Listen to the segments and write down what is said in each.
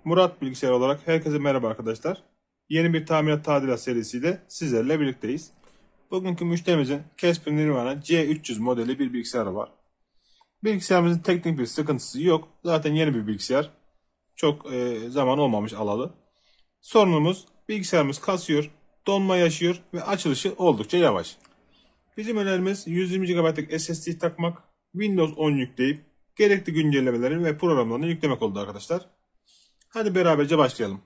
Murat Bilgisayar olarak herkese merhaba arkadaşlar. Yeni bir tamirat tadilat serisiyle sizlerle birlikteyiz. Bugünkü müşterimizin Casper Nirvana C300 modeli bir bilgisayarı var. Bilgisayarımızın teknik bir sıkıntısı yok. Zaten yeni bir bilgisayar. Çok zaman olmamış alalı. Sorunumuz bilgisayarımız kasıyor, donma yaşıyor ve açılışı oldukça yavaş. Bizim önerimiz 120 GB'lık SSD takmak, Windows 10 yükleyip gerekli güncellemelerini ve programlarını yüklemek oldu arkadaşlar. Hadi beraberce başlayalım.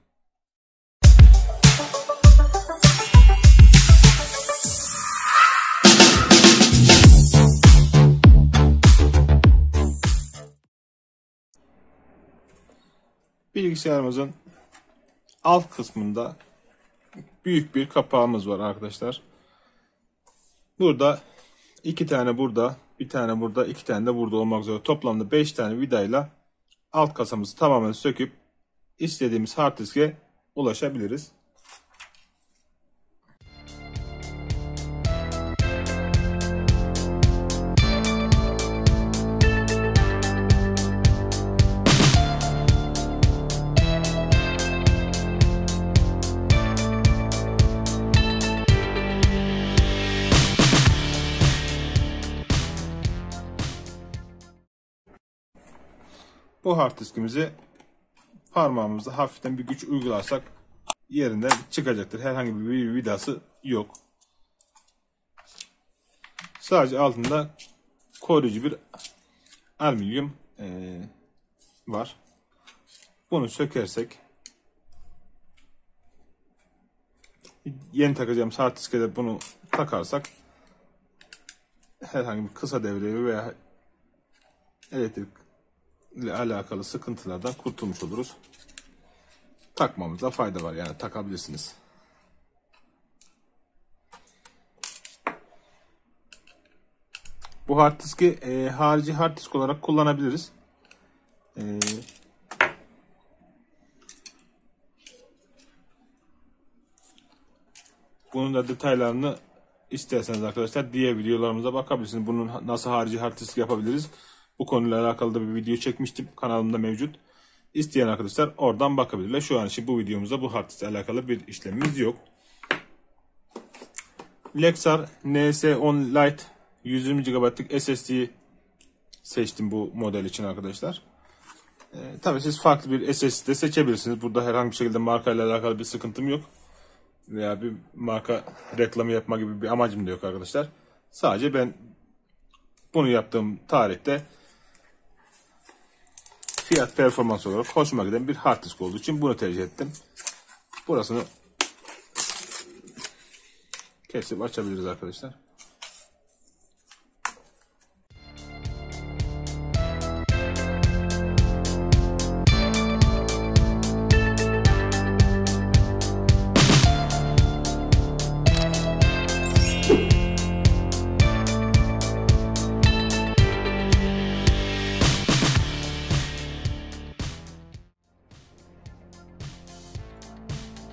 Bilgisayarımızın alt kısmında büyük bir kapağımız var arkadaşlar. Burada iki tane burada, bir tane burada, iki tane de burada olmak üzere toplamda 5 tane vidayla alt kasamızı tamamen söküp istediğimiz hard diske ulaşabiliriz. Bu hard diskimizi parmağımızla hafiften bir güç uygularsak yerinden çıkacaktır. Herhangi bir vidası yok. Sadece altında koruyucu bir alüminyum var. Bunu sökersek yeni takacağımız hard diske de bunu takarsak herhangi bir kısa devre veya elektrik ile alakalı sıkıntılardan kurtulmuş oluruz. Takmamızda fayda var, yani takabilirsiniz. Bu hard diski harici hard disk olarak kullanabiliriz. Bunun da detaylarını isterseniz arkadaşlar diğer videolarımıza bakabilirsiniz. Bunun nasıl harici hard disk yapabiliriz? Bu konuyla alakalı da bir video çekmiştim. Kanalımda mevcut. İsteyen arkadaşlar oradan bakabilirler. Şu an için bu videomuzda bu hard disk ile alakalı bir işlemimiz yok. Lexar NS10 Lite 120 GB'lık SSD seçtim bu model için arkadaşlar. Tabii siz farklı bir SSD seçebilirsiniz. Burada herhangi bir şekilde marka ile alakalı bir sıkıntım yok. Veya bir marka reklamı yapma gibi bir amacım da yok arkadaşlar. Sadece ben bunu yaptığım tarihte fiyat performans olarak hoşuma giden bir hard disk olduğu için bunu tercih ettim. Burasını kesip açabiliriz arkadaşlar.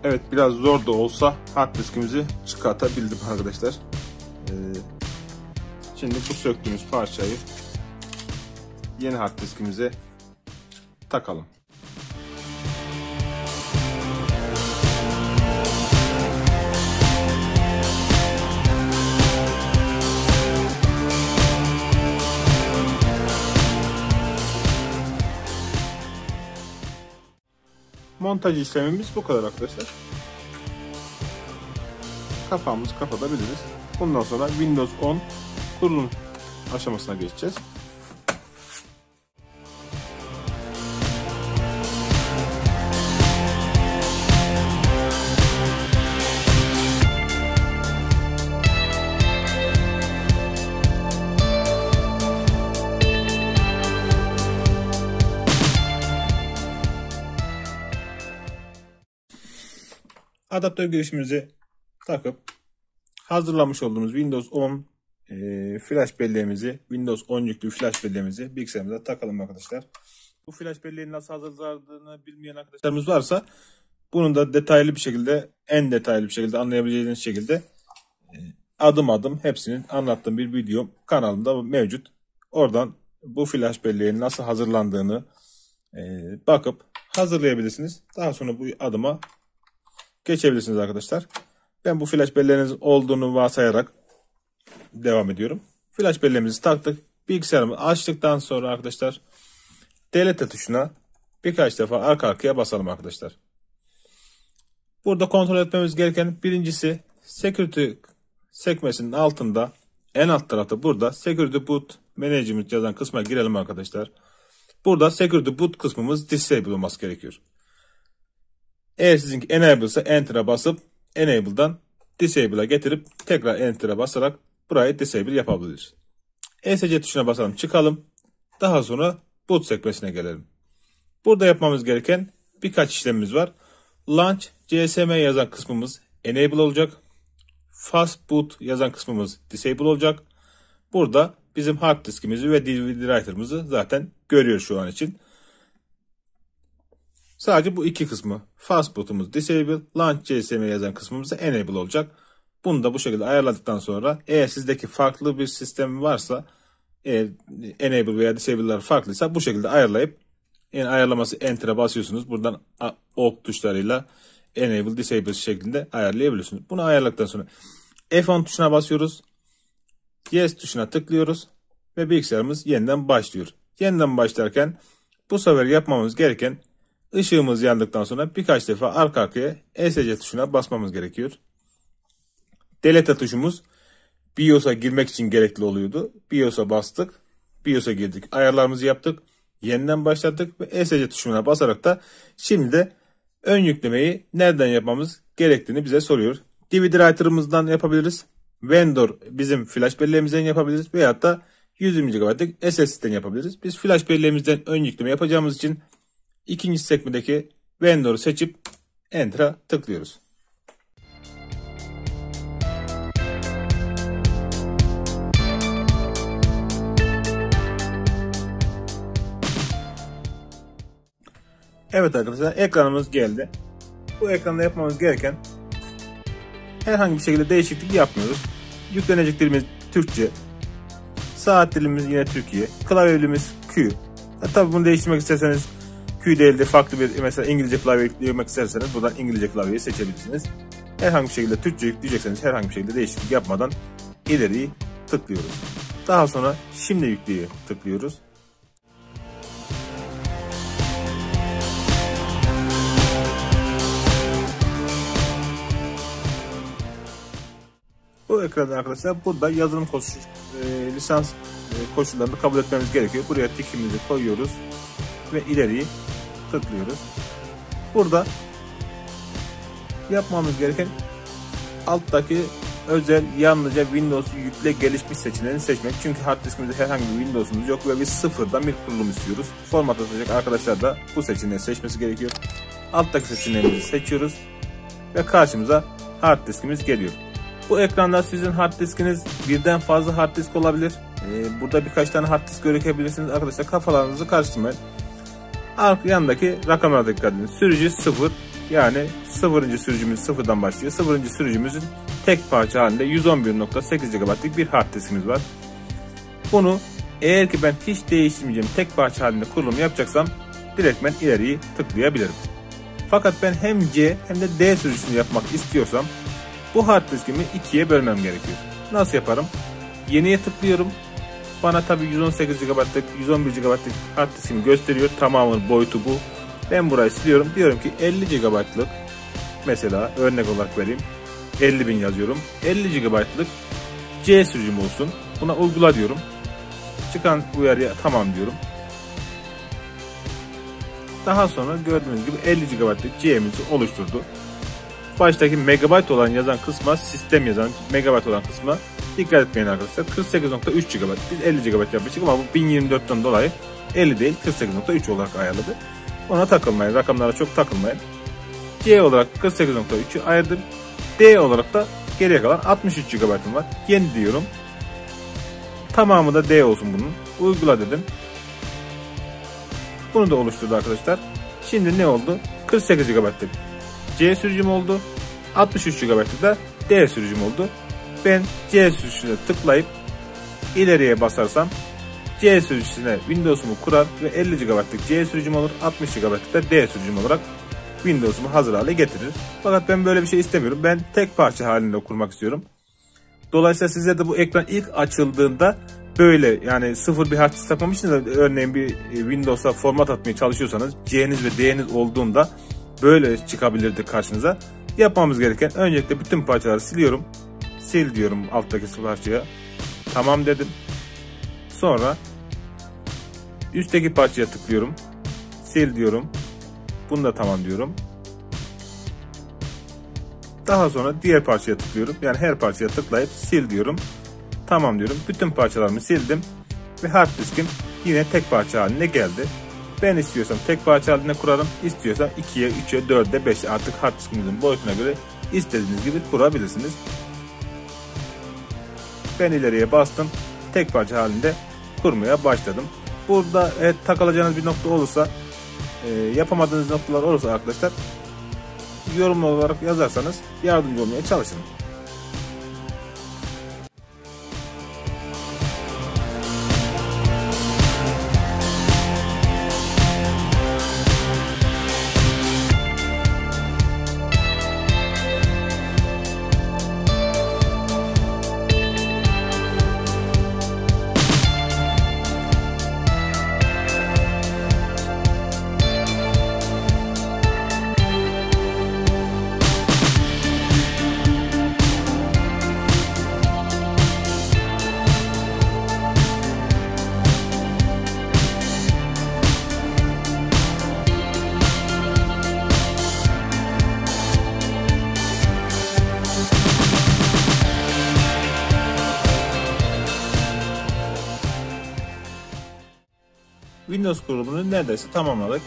Evet, biraz zor da olsa hard diskimizi çıkartabildim arkadaşlar. Şimdi bu söktüğümüz parçayı yeni hard diskimize takalım. Montaj işlemimiz bu kadar arkadaşlar. Kapağımızı kapatabiliriz. Bundan sonra Windows 10 kurulum aşamasına geçeceğiz. Adaptör girişimizi takıp hazırlamış olduğumuz Windows 10 flash belleğimizi, Windows 10 yüklü flash belleğimizi bilgisayarımıza takalım arkadaşlar. Bu flash belleğin nasıl hazırlandığını bilmeyen arkadaşlarımız varsa bunun da detaylı bir şekilde, en detaylı bir şekilde anlayabileceğiniz şekilde adım adım hepsinin anlattığım bir video kanalımda mevcut. Oradan bu flash belleğin nasıl hazırlandığını bakıp hazırlayabilirsiniz. Daha sonra bu adıma geçebilirsiniz arkadaşlar. Ben bu flash bellerinizin olduğunu varsayarak devam ediyorum. Flash belleğimizi taktık. Bilgisayarımı açtıktan sonra arkadaşlar delete tuşuna birkaç defa arka arkaya basalım arkadaşlar. Burada kontrol etmemiz gereken birincisi security sekmesinin altında en alt tarafta burada security boot management yazan kısma girelim arkadaşlar. Burada security boot kısmımız disable olması gerekiyor. Eğer sizinki enable ise enter'a basıp enable'dan disable'a getirip tekrar enter'a basarak burayı disable yapabiliriz. ESC tuşuna basalım, çıkalım. Daha sonra boot sekmesine gelelim. Burada yapmamız gereken birkaç işlemimiz var. Launch CSM yazan kısmımız enable olacak. Fast boot yazan kısmımız disable olacak. Burada bizim hard diskimizi ve DVD writer'ımızı zaten görüyor şu an için. Sadece bu iki kısmı, fast boot'umuz disable, launch CSM yazan kısmımız enable olacak. Bunu da bu şekilde ayarladıktan sonra eğer sizdeki farklı bir sistem varsa, enable veya disable'lar farklıysa bu şekilde ayarlayıp ayarlaması enter'a basıyorsunuz. Buradan alt tuşlarıyla enable disable şeklinde ayarlayabiliyorsunuz. Bunu ayarladıktan sonra F10 tuşuna basıyoruz. Yes tuşuna tıklıyoruz ve bilgisayarımız yeniden başlıyor. Yeniden başlarken bu sefer yapmamız gereken ışığımız yandıktan sonra birkaç defa arka arkaya ESC tuşuna basmamız gerekiyor. Delete tuşumuz BIOS'a girmek için gerekli oluyordu. BIOS'a bastık. BIOS'a girdik. Ayarlarımızı yaptık. Yeniden başladık ve ESC tuşuna basarak da şimdi de ön yüklemeyi nereden yapmamız gerektiğini bize soruyor. DVD writer'ımızdan yapabiliriz. Vendor bizim flash belleğimizden yapabiliriz. Veyahut da 120 GB'lık SSD'den yapabiliriz. Biz flash belleğimizden ön yükleme yapacağımız için ikinci sekmedeki Vendor'u seçip Enter'a tıklıyoruz. Evet arkadaşlar, ekranımız geldi. Bu ekranda yapmamız gereken herhangi bir şekilde değişiklik yapmıyoruz. Yüklenecek dilimiz Türkçe. Saat dilimiz yine Türkiye. Klavye dilimiz Q. Tabi bunu değiştirmek isterseniz Q değil de farklı bir, mesela İngilizce klavye yüklemek isterseniz buradan İngilizce klavyeyi seçebilirsiniz. Herhangi bir şekilde Türkçe yükleyecekseniz herhangi bir şekilde değişiklik yapmadan ileriyi tıklıyoruz. Daha sonra şimdi yükleye tıklıyoruz. Bu ekranda arkadaşlar burada yazılım lisans koşullarını kabul etmemiz gerekiyor. Buraya tikimizi koyuyoruz ve ileriyi tıklıyoruz. Burada yapmamız gereken alttaki özel yalnızca Windows'u yükle gelişmiş seçeneğini seçmek. Çünkü hard diskimizde herhangi bir Windows'umuz yok ve biz sıfırdan bir kurulum istiyoruz. Format atacak arkadaşlar da bu seçeneği seçmesi gerekiyor. Alttaki seçeneğimizi seçiyoruz ve karşımıza hard diskimiz geliyor. Bu ekranda sizin hard diskiniz birden fazla hard disk olabilir. Burada birkaç tane hard disk görebilirsiniz. Arkadaşlar kafalarınızı karıştırmayın. Yandaki rakamlara dikkat edin. Sürücü 0, yani 0. sürücümüz sıfırdan başlıyor. 0. sürücümüzün tek parça halinde 111.8 GB'lık bir hard diskimiz var. Bunu eğer ki ben hiç değiştirmeyeceğim tek parça halinde kurulum yapacaksam direkt ben ileriyi tıklayabilirim. Fakat ben hem C hem de D sürücüsünü yapmak istiyorsam bu hard diskimi ikiye bölmem gerekiyor. Nasıl yaparım? Yeniye tıklıyorum. Bana tabi 118 GB'lık, 111 GB'lık hard diskimi gösteriyor. Tamamının boyutu bu. Ben burayı siliyorum. Diyorum ki 50 GB'lık, mesela örnek olarak vereyim. 50.000 yazıyorum. 50 GB'lık C sürücüm olsun. Buna uygula diyorum. Çıkan uyarıya tamam diyorum. Daha sonra gördüğünüz gibi 50 GB'lık C'mizi oluşturdu. Baştaki megabayt olan yazan kısma, sistem yazan megabayt olan kısma dikkat etmeyin arkadaşlar. 48.3 GB. Biz 50 GB yapmıştık ama bu 1024'ten dolayı 50 değil 48.3 olarak ayarladı. Ona takılmayın. Rakamlara çok takılmayın. C olarak 48.3'ü ayırdım. D olarak da geriye kalan 63 GB'ım var. Yeni diyorum. Tamamı da D olsun bunun. Uygula dedim. Bunu da oluşturdu arkadaşlar. Şimdi ne oldu? 48 GB'lık C sürücüm oldu. 63 GB'lık da D sürücüm oldu. Ben C sürücüne tıklayıp ileriye basarsam C sürücüsüne Windows'umu kurar ve 50 GB'lık C sürücüm olur, 60 GB'lık da D sürücüm olarak Windows'umu hazır hale getirir. Fakat ben böyle bir şey istemiyorum. Ben tek parça halinde kurmak istiyorum. Dolayısıyla size de bu ekran ilk açıldığında böyle, yani sıfır bir hard disk takmamışsınız da örneğin bir Windows'a format atmaya çalışıyorsanız C'niz ve D'niz olduğunda böyle çıkabilirdi karşınıza. Yapmamız gereken, öncelikle bütün parçaları siliyorum. Sil diyorum alttaki parçaya. Tamam dedim. Sonra üstteki parçaya tıklıyorum. Sil diyorum. Bunu da tamam diyorum. Daha sonra diğer parçaya tıklıyorum. Yani her parçaya tıklayıp sil diyorum. Tamam diyorum. Bütün parçalarımı sildim. Ve hard diskim yine tek parça haline geldi. Ben istiyorsam tek parça halinde kurarım. İstiyorsam 2'ye, 3'e, 4'e, 5'e, artık hard diskinizin boyutuna göre istediğiniz gibi kurabilirsiniz. Ben ileriye bastım. Tek parça halinde kurmaya başladım. Burada takılacağınız bir nokta olursa, yapamadığınız noktalar olursa arkadaşlar, yorum olarak yazarsanız yardımcı olmaya çalışırım. Windows kurulumunu neredeyse tamamladık.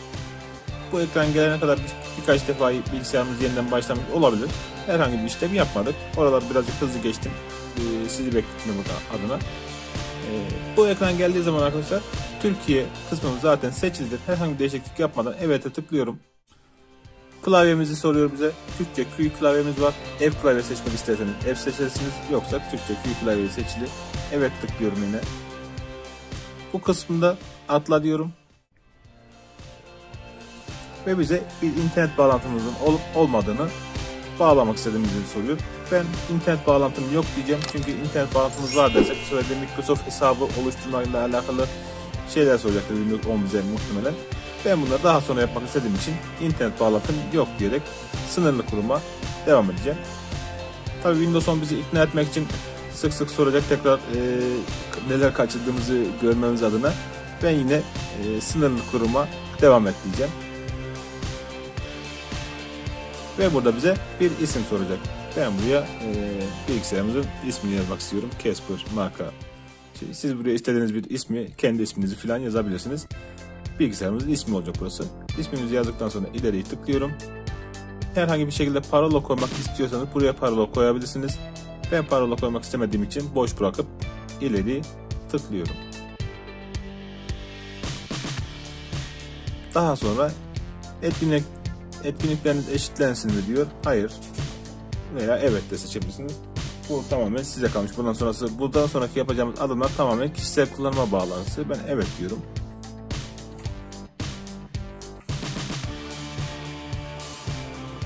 Bu ekran gelene kadar birkaç defa bilgisayarımız yeniden başlamış olabilir. Herhangi bir işlem yapmadık. Oralar birazcık hızlı geçtim. Sizi bekletmemek adına. Bu ekran geldiği zaman arkadaşlar, Türkiye kısmımız zaten seçilidir. Herhangi bir değişiklik yapmadan evet'e tıklıyorum. Klavyemizi soruyor bize. Türkçe QI klavyemiz var. Ev klavye seçmek isterseniz ev seçersiniz. Yoksa Türkçe QI klavye seçili. Evet tıklıyorum yine. Bu kısmında atla diyorum. Ve bize bir internet bağlantımızın olup olmadığını, bağlamak istediğimizi soruyor. Ben internet bağlantım yok diyeceğim. Çünkü internet bağlantımız var dersek bu sefer de Microsoft hesabı oluşturmayla alakalı şeyler soracaktır Windows 10 bize muhtemelen. Ben bunları daha sonra yapmak istediğim için internet bağlantım yok diyerek sınırlı kuruma devam edeceğim. Tabii Windows 10 bizi ikna etmek için sık sık soracak, tekrar neler kaçırdığımızı görmemiz adına ben yine sınırlı kuruma devam et diyeceğim. Ve burada bize bir isim soracak. Ben buraya bilgisayarımızın ismini yazmak istiyorum. Casper marka. Siz buraya istediğiniz bir ismi, kendi isminizi falan yazabilirsiniz. Bilgisayarımızın ismi olacak burası. İsmimizi yazdıktan sonra ileriyi tıklıyorum. Herhangi bir şekilde parola koymak istiyorsanız buraya parola koyabilirsiniz. Ben parola koymak istemediğim için boş bırakıp ileri tıklıyorum. Daha sonra etkinlikleriniz eşitlensin mi diyor. Hayır veya evet de seçebilirsiniz. Bu tamamen size kalmış. Bundan sonraki yapacağımız adımlar tamamen kişisel kullanıma bağlantısı. Ben evet diyorum.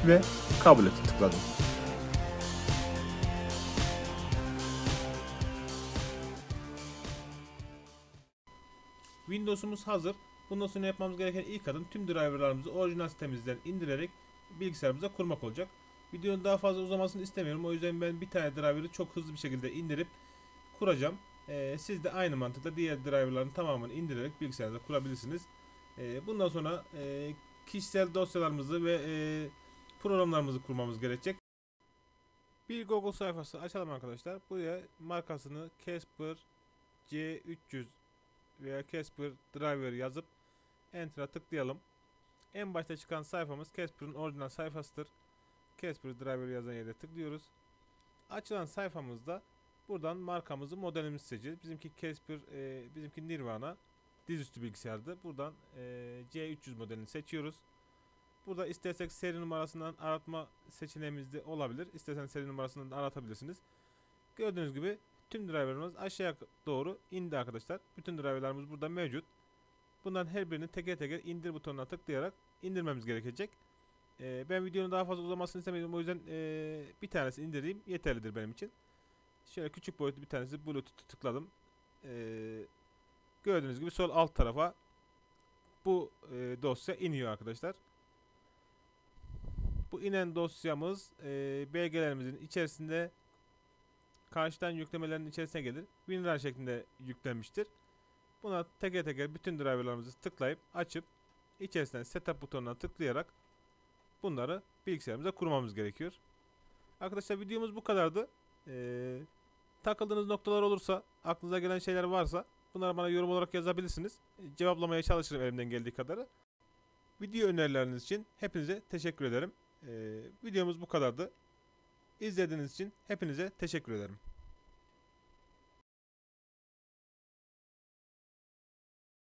Ve kabul et tıkladım. Windows'umuz hazır. Bundan sonra yapmamız gereken ilk adım tüm driverlarımızı orijinal sitemizden indirerek bilgisayarımıza kurmak olacak. Videonun daha fazla uzamasını istemiyorum. O yüzden ben bir tane driver'ı çok hızlı bir şekilde indirip kuracağım. Siz de aynı mantıkla diğer driver'ların tamamını indirerek bilgisayarınıza kurabilirsiniz. Bundan sonra kişisel dosyalarımızı ve programlarımızı kurmamız gerekecek. Bir Google sayfası açalım arkadaşlar. Buraya markasını Casper C300 veya Casper Driver yazıp Enter'a tıklayalım. En başta çıkan sayfamız Casper'ın orijinal sayfasıdır. Casper Driver yazan yere tıklıyoruz. Açılan sayfamızda buradan markamızı, modelimizi seçeceğiz. Bizimki Casper, bizimki Nirvana dizüstü bilgisayardı. Buradan C300 modelini seçiyoruz. Burada istersek seri numarasından aratma seçeneğimiz de olabilir. İsterseniz seri numarasından da aratabilirsiniz. Gördüğünüz gibi tüm driverlarımız aşağıya doğru indi arkadaşlar. Bütün driverlarımız burada mevcut. Bunların her birini teker teker indir butonuna tıklayarak indirmemiz gerekecek. Ben videonun daha fazla uzamasını istemedim. O yüzden bir tanesi indireyim yeterlidir benim için. Şöyle küçük boyutlu bir tanesi Bluetooth'u tıkladım. Gördüğünüz gibi sol alt tarafa bu dosya iniyor arkadaşlar. Bu inen dosyamız belgelerimizin içerisinde karşıdan yüklemelerin içerisine gelir. WinRAR şeklinde yüklenmiştir. Buna teker teker bütün driverlarımızı tıklayıp açıp içerisinden setup butonuna tıklayarak bunları bilgisayarımıza kurmamız gerekiyor. Arkadaşlar videomuz bu kadardı. Takıldığınız noktalar olursa, aklınıza gelen şeyler varsa bunları bana yorum olarak yazabilirsiniz. Cevaplamaya çalışırım elimden geldiği kadarı. Video önerileriniz için hepinize teşekkür ederim. Videomuz bu kadardı. İzlediğiniz için hepinize teşekkür ederim.